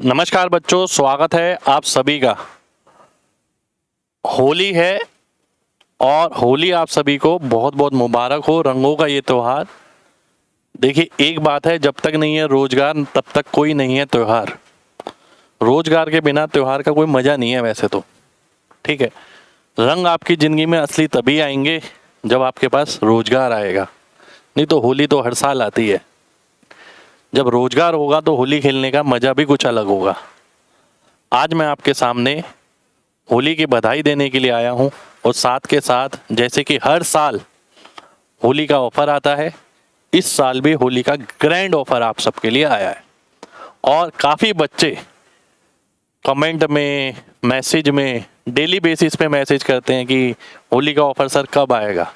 नमस्कार बच्चों, स्वागत है आप सभी का। होली है और होली आप सभी को बहुत बहुत मुबारक हो। रंगों का ये त्यौहार। देखिए, एक बात है, जब तक नहीं है रोजगार तब तक कोई नहीं है त्यौहार। रोजगार के बिना त्यौहार का कोई मजा नहीं है वैसे तो। ठीक है, रंग आपकी जिंदगी में असली तभी आएंगे जब आपके पास रोजगार आएगा, नहीं तो होली तो हर साल आती है। जब रोजगार होगा तो होली खेलने का मजा भी कुछ अलग होगा। आज मैं आपके सामने होली की बधाई देने के लिए आया हूं और साथ के साथ, जैसे कि हर साल होली का ऑफर आता है, इस साल भी होली का ग्रैंड ऑफर आप सबके लिए आया है। और काफ़ी बच्चे कमेंट में, मैसेज में, डेली बेसिस पे मैसेज करते हैं कि होली का ऑफर सर कब आएगा।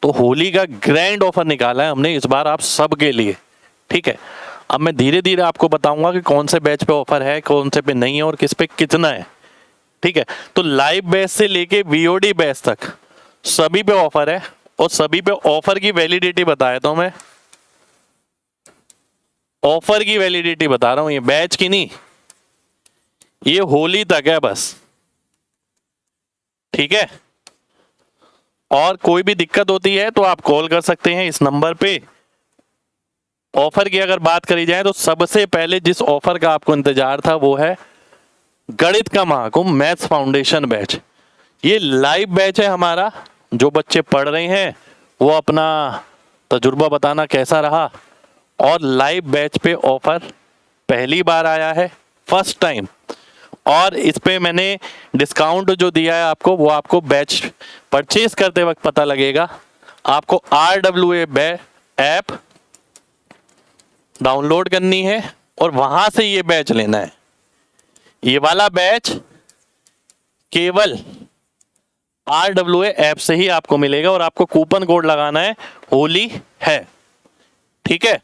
तो होली का ग्रैंड ऑफर निकाला है हमने इस बार आप सब के लिए। ठीक है, अब मैं धीरे धीरे आपको बताऊंगा कि कौन से बैच पे ऑफर है, कौन से पे नहीं है और किस पे कितना है। ठीक है, तो लाइव बैच से लेके वीओडी बैच तक सभी पे ऑफर है और सभी पे ऑफर की वैलिडिटी बताया तो मैं ऑफर की वैलिडिटी बता रहा हूं, ये बैच की नहीं, ये होली तक है बस। ठीक है, और कोई भी दिक्कत होती है तो आप कॉल कर सकते हैं इस नंबर पे। ऑफर की अगर बात करी जाए तो सबसे पहले जिस ऑफर का आपको इंतजार था वो है गणित का महाकुंभ मैथ्स फाउंडेशन बैच। ये लाइव बैच है हमारा। जो बच्चे पढ़ रहे हैं वो अपना तजुर्बा बताना कैसा रहा। और लाइव बैच पे ऑफर पहली बार आया है, फर्स्ट टाइम। और इस पे मैंने डिस्काउंट जो दिया है आपको, वो आपको बैच परचेज करते वक्त पता लगेगा। आपको RWA ऐप डाउनलोड करनी है और वहां से ये बैच लेना है। ये वाला बैच केवल RWA ऐप से ही आपको मिलेगा और आपको कूपन कोड लगाना है होली है। ठीक है,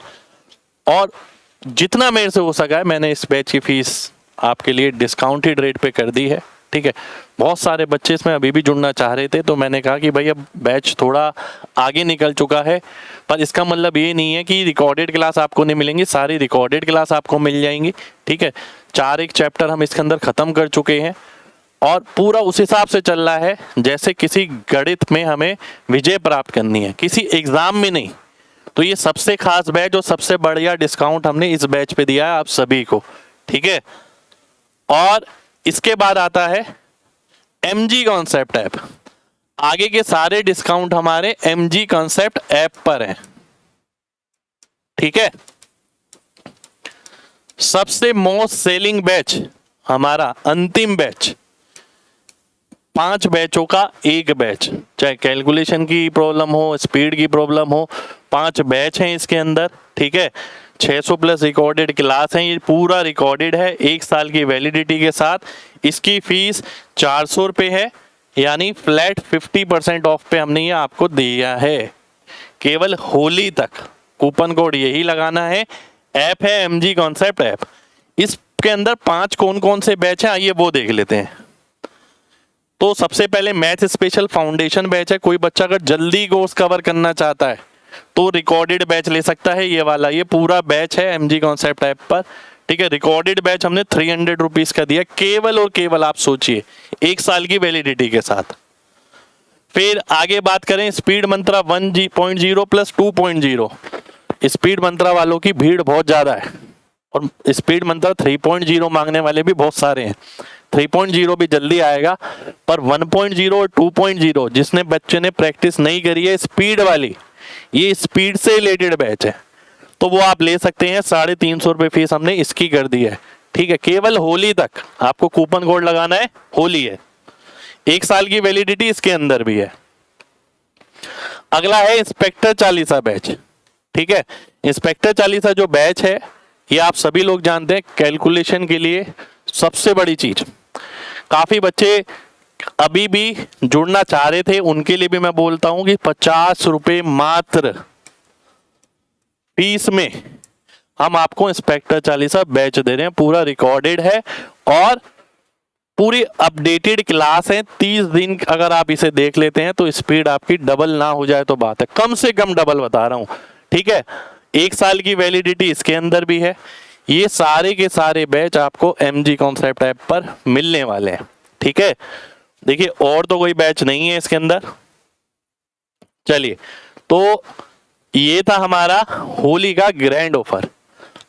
और जितना मेरे से हो सका है मैंने इस बैच की फीस आपके लिए डिस्काउंटेड रेट पे कर दी है। ठीक है, बहुत सारे बच्चे इसमें अभी भी जुड़ना चाह रहे थे तो मैंने कहा कि भाई अब बैच थोड़ा आगे निकल चुका है, पर इसका मतलब ये नहीं है कि रिकॉर्डेड क्लास आपको नहीं मिलेंगी। सारी रिकॉर्डेड क्लास आपको मिल जाएंगी। ठीक है, 4 चैप्टर हम इसके अंदर ख़त्म कर चुके हैं और पूरा उस हिसाब से चल रहा है जैसे किसी गणित में हमें विजय प्राप्त करनी है, किसी एग्ज़ाम में नहीं। तो ये सबसे खास बैच और सबसे बढ़िया डिस्काउंट हमने इस बैच पे दिया है आप सभी को। ठीक है, और इसके बाद आता है MG कॉन्सेप्ट ऐप। आगे के सारे डिस्काउंट हमारे MG कॉन्सेप्ट ऐप पर हैं। ठीक है, सबसे मोस्ट सेलिंग बैच हमारा अंतिम बैच, 5 बैचों का एक बैच। चाहे कैलकुलेशन की प्रॉब्लम हो, स्पीड की प्रॉब्लम हो, 5 बैच हैं इसके अंदर। ठीक है, 600 प्लस रिकॉर्डेड क्लास हैं। ये पूरा रिकॉर्डेड है 1 साल की वैलिडिटी के साथ। इसकी फीस 400 रुपये है, यानी फ्लैट 50% ऑफ पे हमने ये आपको दिया है केवल होली तक। कूपन कोड यही लगाना है। ऐप है MG कॉन्सेप्ट ऐप। इसके अंदर 5 कौन कौन से बैच हैं आइए वो देख लेते हैं। तो सबसे पहले मैथ स्पेशल फाउंडेशन बैच है। कोई बच्चा अगर जल्दी कोर्स कवर करना चाहता है तो रिकॉर्डेड बैच ले सकता है। ये वाला, ये पूरा बैच है MG कॉन्सेप्ट ऐप पर। ठीक है, रिकॉर्डेड बैच हमने 300 रुपीज़ का दिया केवल और केवल। आप सोचिए 1 साल की वैलिडिटी के साथ। फिर आगे बात करें स्पीड मंत्रा 1.0 प्लस 2.0। स्पीड मंत्रा वालों की भीड़ बहुत ज़्यादा है और स्पीड मंत्रा 3.0 मांगने वाले भी बहुत सारे हैं। 3.0 भी जल्दी आएगा, पर 1.0 और 2.0 जिसने बच्चे ने प्रैक्टिस नहीं करी है स्पीड वाली, ये स्पीड से रिलेटेड बैच है, तो वो आप ले सकते हैं। 350 रुपये फीस हमने इसकी कर दी है। ठीक है, केवल होली तक आपको कूपन कोड लगाना है, होली है। 1 साल की वैलिडिटी इसके अंदर भी है। अगला है इंस्पेक्टर चालीसा बैच। ठीक है, इंस्पेक्टर चालीसा जो बैच है ये आप सभी लोग जानते हैं कैलकुलेशन के लिए सबसे बड़ी चीज। काफी बच्चे अभी भी जुड़ना चाह रहे थे, उनके लिए भी मैं बोलता हूं कि 50 रुपये मात्र फीस में हम आपको इंस्पेक्टर चालीसा बैच दे रहे हैं। पूरा रिकॉर्डेड है और पूरी अपडेटेड क्लास है। 30 दिन अगर आप इसे देख लेते हैं तो स्पीड आपकी डबल ना हो जाए तो बात है, कम से कम डबल बता रहा हूं। ठीक है, 1 साल की वैलिडिटी इसके अंदर भी है। ये सारे के सारे बैच आपको MG कॉन्सेप्ट ऐप पर मिलने वाले हैं। ठीक है, देखिए और तो कोई बैच नहीं है इसके अंदर। चलिए, तो ये था हमारा होली का ग्रैंड ऑफर।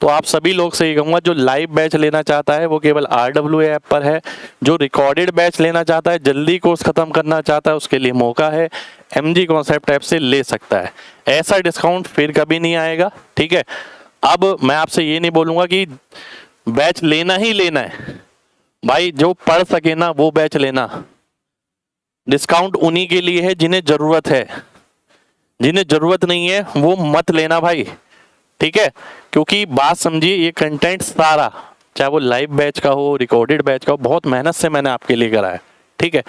तो आप सभी लोग से ये कहूँगा, जो लाइव बैच लेना चाहता है वो केवल RWA ऐप पर है। जो रिकॉर्डेड बैच लेना चाहता है, जल्दी कोर्स खत्म करना चाहता है, उसके लिए मौका है, MG कॉन्सेप्ट ऐप से ले सकता है। ऐसा डिस्काउंट फिर कभी नहीं आएगा। ठीक है, अब मैं आपसे ये नहीं बोलूँगा कि बैच लेना ही लेना है, भाई जो पढ़ सके ना वो बैच लेना। डिस्काउंट उन्हीं के लिए है जिन्हें ज़रूरत है, जिन्हें ज़रूरत नहीं है वो मत लेना भाई। ठीक है, क्योंकि बात समझिए, ये कंटेंट सारा, चाहे वो लाइव बैच का हो, रिकॉर्डेड बैच का हो, बहुत मेहनत से मैंने आपके लिए कराया। ठीक है,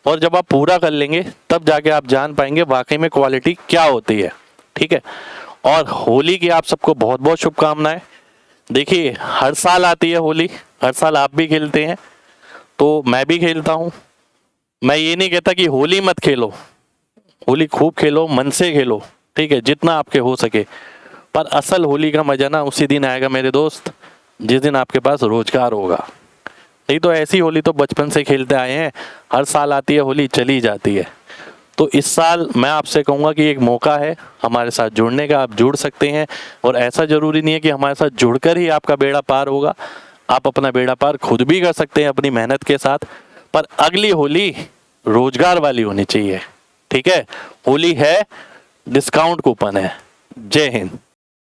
और जब आप पूरा कर लेंगे तब जाके आप जान पाएंगे वाकई में क्वालिटी क्या होती है। ठीक है, और होली की आप सबको बहुत बहुत शुभकामनाएं। देखिए हर साल आती है होली, हर साल आप भी खेलते हैं, तो मैं भी खेलता हूँ। मैं ये नहीं कहता कि होली मत खेलो, होली खूब खेलो, मन से खेलो। ठीक है, जितना आपके हो सके, पर असल होली का मजा ना उसी दिन आएगा मेरे दोस्त, जिस दिन आपके पास रोजगार होगा। नहीं तो ऐसी होली तो बचपन से खेलते आए हैं, हर साल आती है होली, चली जाती है। तो इस साल मैं आपसे कहूँगा कि एक मौका है हमारे साथ जुड़ने का, आप जुड़ सकते हैं। और ऐसा ज़रूरी नहीं है कि हमारे साथ जुड़कर ही आपका बेड़ा पार होगा, आप अपना बेड़ा पार खुद भी कर सकते हैं अपनी मेहनत के साथ। पर अगली होली रोजगार वाली होनी चाहिए। ठीक है, होली है, डिस्काउंट कूपन है। जय हिंद।